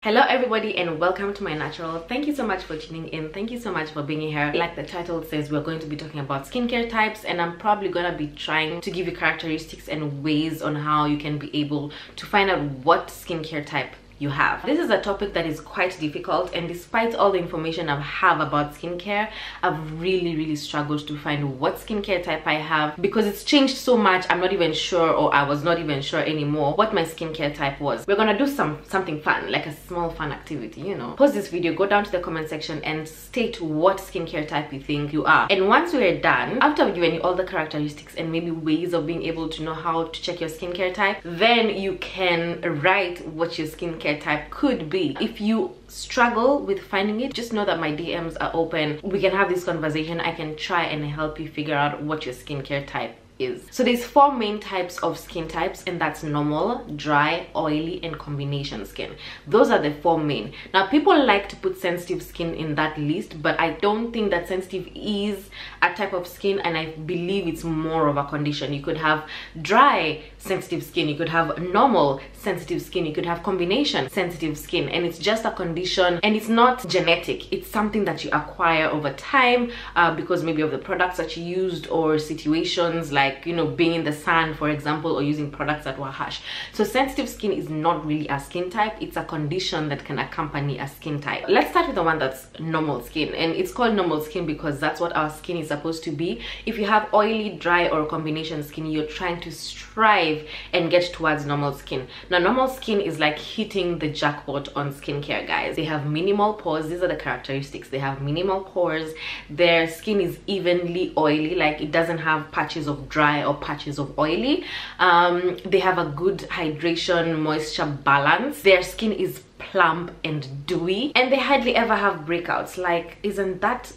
Hello everybody and welcome to My Natural. Thank you so much for tuning in. Thank you so much for being here. Like the title says, we're going to be talking about skincare types, and I'm probably gonna be trying to give you characteristics and ways on how you can be able to find out what skincare type you have. This is a topic that is quite difficult, and despite all the information I have about skincare, I've really struggled to find what skincare type I have because it's changed so much. I'm not even sure, or I was not even sure anymore what my skincare type was. We're gonna do something fun, like a small fun activity, you know. Pause this video, go down to the comment section and state what skincare type you think you are. And once we're done, after I've given you all the characteristics and maybe ways of being able to know how to check your skincare type, then you can write what your skincare type could be. If you struggle with finding it, just know that my DMs are open. We can have this conversation. I can try and help you figure out what your skincare type is. So there's 4 main types of skin types, and that's normal, dry, oily, and combination skin. Those are the 4 main. Now people like to put sensitive skin in that list, but I don't think that sensitive is a type of skin, and I believe it's more of a condition. You could have dry sensitive skin, you could have normal sensitive skin, you could have combination sensitive skin, and it's just a condition, and it's not genetic. It's something that you acquire over time because maybe of the products that you used or situations like, you know, being in the sun, for example, or using products that were harsh. So sensitive skin is not really a skin type, it's a condition that can accompany a skin type. Let's start with the one that's normal skin, and it's called normal skin because that's what our skin is supposed to be. If you have oily, dry, or combination skin, you're trying to strive and get towards normal skin. Now normal skin is like hitting the jackpot on skincare, guys. They have minimal pores. These are the characteristics. They have minimal pores. Their skin is evenly oily, like it doesn't have patches of dry or patches of oily. They have a good hydration moisture balance. Their skin is plump and dewy, and they hardly ever have breakouts. Like, isn't that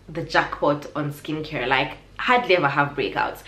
the jackpot on skincare? Like, hardly ever have breakouts.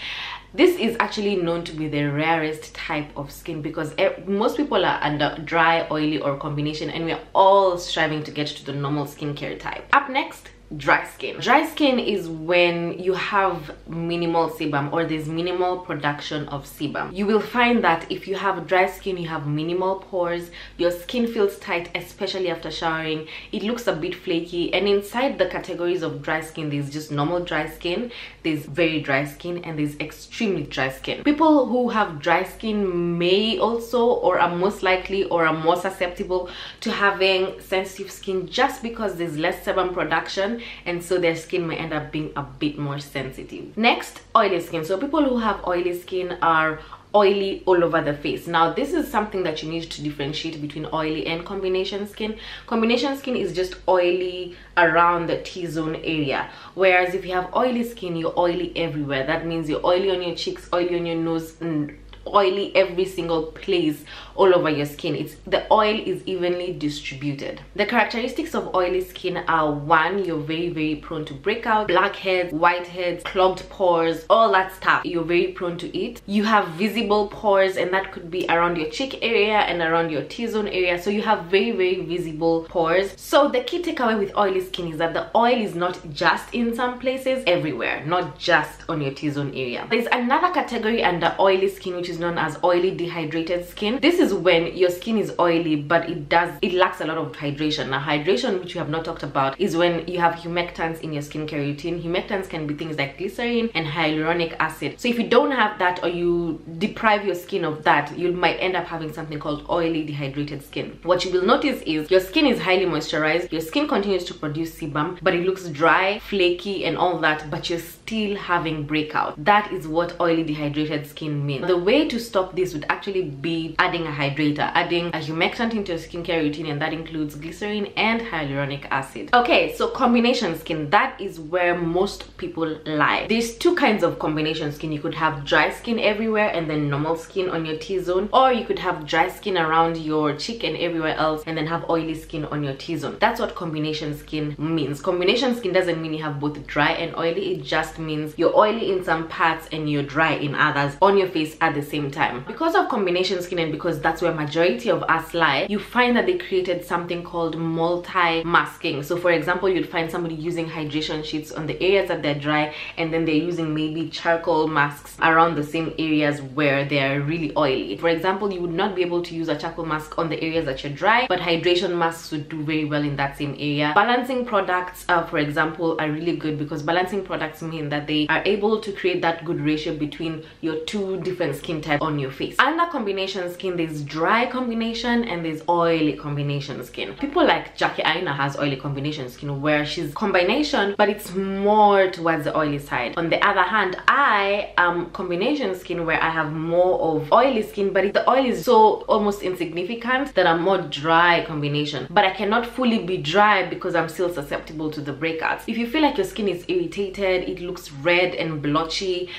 This is actually known to be the rarest type of skin because most people are under dry, oily, or combination, and we're all striving to get to the normal skincare type. Up next, dry skin. Dry skin is when you have minimal sebum, or there's minimal production of sebum. You will find that if you have dry skin, you have minimal pores, your skin feels tight, especially after showering, it looks a bit flaky, and inside the categories of dry skin, there's just normal dry skin, there's very dry skin, and there's extremely dry skin. People who have dry skin may also, or are most likely, or are more susceptible to having sensitive skin just because there's less sebum production, and so their skin may end up being a bit more sensitive. Next, oily skin. So people who have oily skin are oily all over the face. Now this is something that you need to differentiate between oily and combination skin. Combination skin is just oily around the T-zone area, whereas if you have oily skin, you're oily everywhere. That means you're oily on your cheeks, oily on your nose, and oily every single place all over your skin. It's the oil is evenly distributed. The characteristics of oily skin are: 1, you're very prone to breakout, blackheads, whiteheads, clogged pores, all that stuff. You're very prone to it. You have visible pores, and that could be around your cheek area and around your T-zone area. So you have very visible pores. So the key takeaway with oily skin is that the oil is not just in some places, everywhere, not just on your T-zone area. There's another category under oily skin which is known as oily dehydrated skin. This is when your skin is oily but it lacks a lot of hydration. Now hydration, which we have not talked about, is when you have humectants in your skincare routine. Humectants can be things like glycerin and hyaluronic acid. So if you don't have that, or you deprive your skin of that, you might end up having something called oily dehydrated skin. What you will notice is your skin is highly moisturized, your skin continues to produce sebum, but it looks dry, flaky, and all that, but you're still having breakout. That is what oily dehydrated skin means. The way to stop this would actually be adding a hydrator, adding a humectant into your skincare routine, and that includes glycerin and hyaluronic acid. Okay, so combination skin, that is where most people lie. There's 2 kinds of combination skin. You could have dry skin everywhere and then normal skin on your T-zone, or you could have dry skin around your cheek and everywhere else and then have oily skin on your T-zone. That's what combination skin means. Combination skin doesn't mean you have both dry and oily, it just means you're oily in some parts and you're dry in others on your face at the same same time. Because of combination skin and because that's where majority of us lie, you find that they created something called multi-masking. So for example, you'd find somebody using hydration sheets on the areas that they're dry, and then they're using maybe charcoal masks around the same areas where they're really oily. For example, you would not be able to use a charcoal mask on the areas that you're dry, but hydration masks would do very well in that same area. Balancing products, for example, are really good because balancing products mean that they are able to create that good ratio between your two different skin types on your face. Under combination skin, there's dry combination and there's oily combination skin. People like Jackie Aina has oily combination skin where she's combination, but it's more towards the oily side. On the other hand, I am combination skin where I have more of oily skin, but the oil is so almost insignificant that I'm more dry combination. But I cannot fully be dry because I'm still susceptible to the breakouts. If you feel like your skin is irritated, it looks red and blotchy,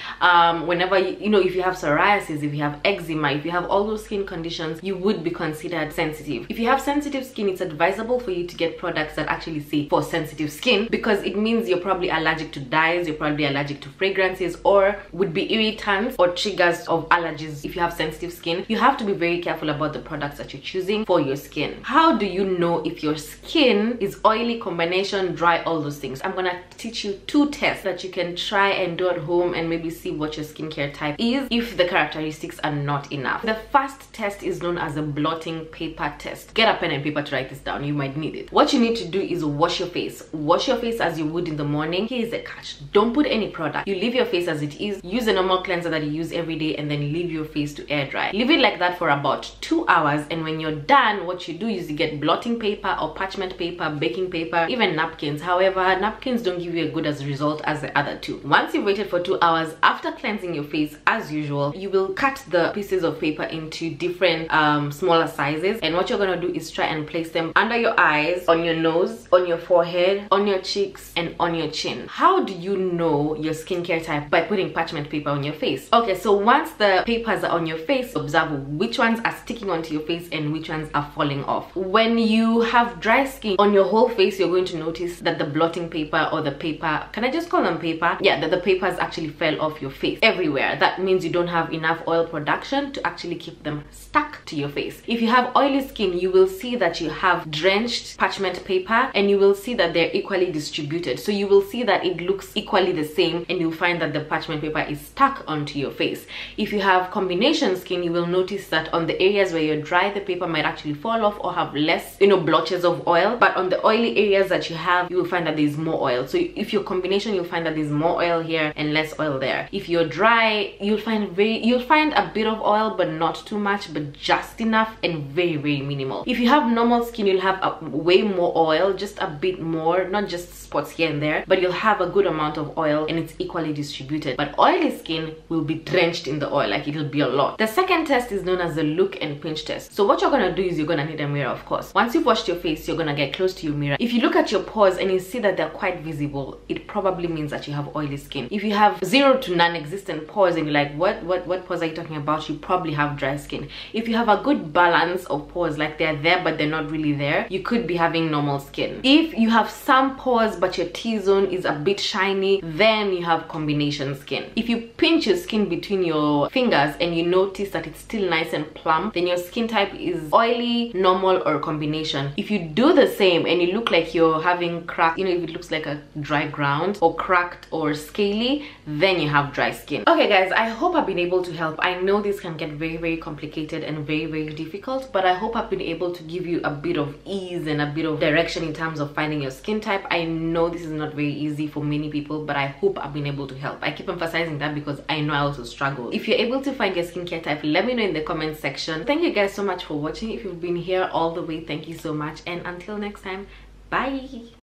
whenever you know, if you have psoriasis, if you have eczema, if you have all those skin conditions, you would be considered sensitive. If you have sensitive skin, it's advisable for you to get products that actually say for sensitive skin, because it means you're probably allergic to dyes, you're probably allergic to fragrances, or would be irritants or triggers of allergies. If you have sensitive skin, you have to be very careful about the products that you're choosing for your skin. How do you know if your skin is oily, combination, dry, all those things? I'm gonna teach you 2 tests that you can try and do at home and maybe see what your skincare type is if the characteristics are not enough. The first test is known as a blotting paper test. Get a pen and paper to write this down, you might need it. What you need to do is wash your face. Wash your face as you would in the morning. Here's the catch: don't put any product. You leave your face as it is. Use a normal cleanser that you use every day, and then leave your face to air dry. Leave it like that for about 2 hours, and when you're done, what you do is you get blotting paper or parchment paper, baking paper, even napkins. However, napkins don't give you a good as result as the other two. Once you've waited for 2 hours, after cleansing your face as usual, you will cut the pieces of paper into different smaller sizes, and what you're gonna do is try and place them under your eyes, on your nose, on your forehead, on your cheeks, and on your chin. How do you know your skincare type? By putting parchment paper on your face. Okay, so once the papers are on your face, observe which ones are sticking onto your face and which ones are falling off. When you have dry skin on your whole face, you're going to notice that the blotting paper or the paper, can I just call them paper? Yeah, that the papers actually fell off your face everywhere. That means you don't have enough oil production to actually keep them stuck to your face. If you have oily skin, you will see that you have drenched parchment paper, and you will see that they're equally distributed. So you will see that it looks equally the same, and you'll find that the parchment paper is stuck onto your face. If you have combination skin, you will notice that on the areas where you're dry, the paper might actually fall off or have less, blotches of oil, but on the oily areas that you have, you will find that there's more oil. So if you're combination, you'll find that there's more oil here and less oil there. If you're dry, you'll find a bit of oil, but not too much, but just enough, and very, very minimal. If you have normal skin, you'll have way more oil, just a bit more, not just spots here and there, but you'll have a good amount of oil, and it's equally distributed. But oily skin will be drenched in the oil, like it'll be a lot. The second test is known as the look and pinch test. So what you're gonna do is you're gonna need a mirror, of course. Once you've washed your face, you're gonna get close to your mirror. If you look at your pores and you see that they're quite visible, it probably means that you have oily skin. If you have 0 to non-existent pores and you're like, what pores are you talking about? You probably have dry skin. If you have a good balance of pores, like they're there but they're not really there, you could be having normal skin. If you have some pores but your T-zone is a bit shiny, then you have combination skin. If you pinch your skin between your fingers and you notice that it's still nice and plump, then your skin type is oily, normal, or combination. If you do the same and you look like you're having crack, if it looks like a dry ground or cracked or scaly, then you have dry skin. Okay guys, I hope I've been able to help. I know this can get very, very complicated and very, very difficult, but I hope I've been able to give you a bit of ease and a bit of direction in terms of finding your skin type. I know this is not very easy for many people, but I hope I've been able to help. I keep emphasizing that because I know I also struggle. If you're able to find your skincare type, let me know in the comment section. Thank you guys so much for watching. If you've been here all the way, thank you so much, and until next time, bye.